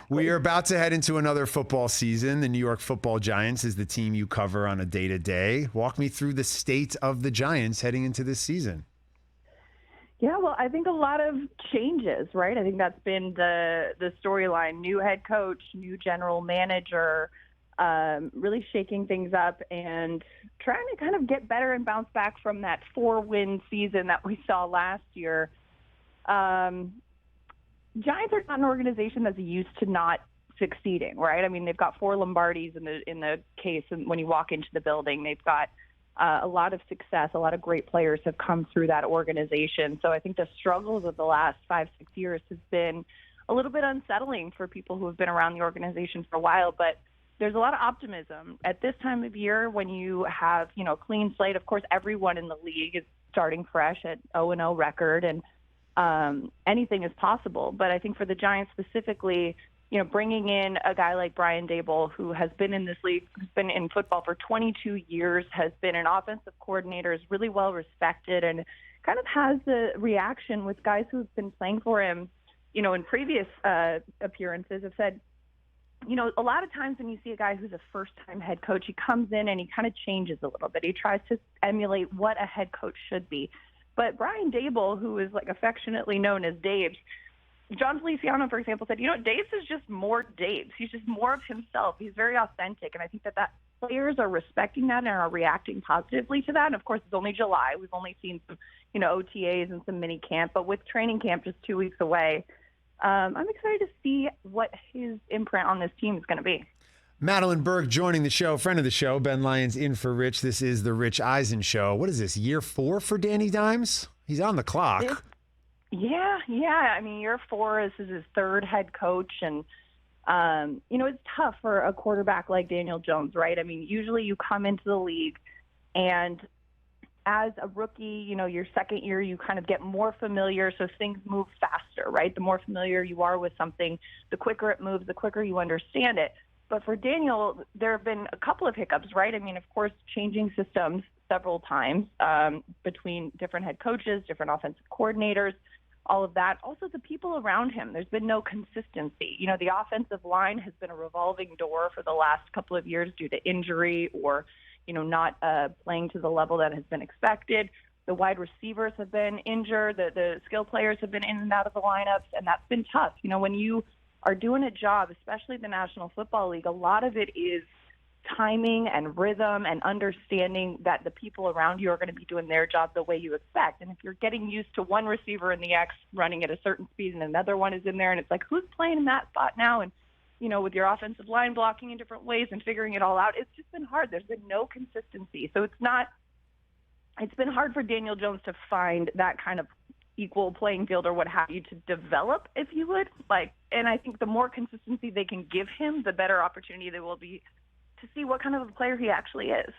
We are about to head into another football season. The New York Football Giants is the team you cover on a day-to-day. Walk me through the state of the Giants heading into this season. Yeah, well, I think a lot of changes, right? I think that's been the storyline. New head coach, new general manager, really shaking things up and trying to kind of get better and bounce back from that 4-win season that we saw last year. Giants are not an organization that's used to not succeeding, right? I mean, they've got 4 Lombardis in the case, and when you walk into the building, they've got a lot of success. A lot of great players have come through that organization. So I think the struggles of the last 5-6 years has been a little bit unsettling for people who have been around the organization for a while. But there's a lot of optimism at this time of year when you have, a clean slate. Of course, everyone in the league is starting fresh at 0-0 record, and anything is possible. But I think for the Giants specifically, bringing in a guy like Brian Daboll, who has been in this league, who's been in football for 22 years, has been an offensive coordinator, is really well respected, and kind of has the reaction with guys who've been playing for him, in previous appearances have said, a lot of times when you see a guy who's a first-time head coach, he comes in and he kind of changes a little bit. He tries to emulate what a head coach should be. But Brian Daboll, who is affectionately known as Dabes, John Feliciano, for example, said, Dabes is just more Dabes. He's just more of himself. He's very authentic. And I think that players are respecting that and are reacting positively to that. And, of course, it's only July. We've only seen some, OTAs and some mini camp. But with training camp just 2 weeks away, I'm excited to see what his imprint on this team is going to be. Madelyn Burke joining the show, friend of the show. Ben Lyons in for Rich. This is the Rich Eisen Show. What is this, year 4 for Danny Dimes? He's on the clock. Yeah. I mean, year 4, this is his 3rd head coach. And, it's tough for a quarterback like Daniel Jones, right? I mean, usually you come into the league and as a rookie, your second year, you kind of get more familiar, so things move faster, right? The more familiar you are with something, the quicker it moves, the quicker you understand it. But for Daniel, there have been a couple of hiccups, right? I mean, of course, changing systems several times between different head coaches, different offensive coordinators, all of that. Also, the people around him, there's been no consistency. The offensive line has been a revolving door for the last couple of years due to injury or, not playing to the level that has been expected. The wide receivers have been injured. The skill players have been in and out of the lineups, and that's been tough. When you are doing a job, especially the National Football League, a lot of it is timing and rhythm and understanding that the people around you are going to be doing their job the way you expect. And if you're getting used to one receiver in the X running at a certain speed and another one is in there, and it's like, who's playing in that spot now? And, with your offensive line blocking in different ways and figuring it all out, it's just been hard. There's been no consistency. So it's been hard for Daniel Jones to find that kind of equal playing field or what have you to develop, if you would. And I think the more consistency they can give him, the better opportunity there will be to see what kind of a player he actually is.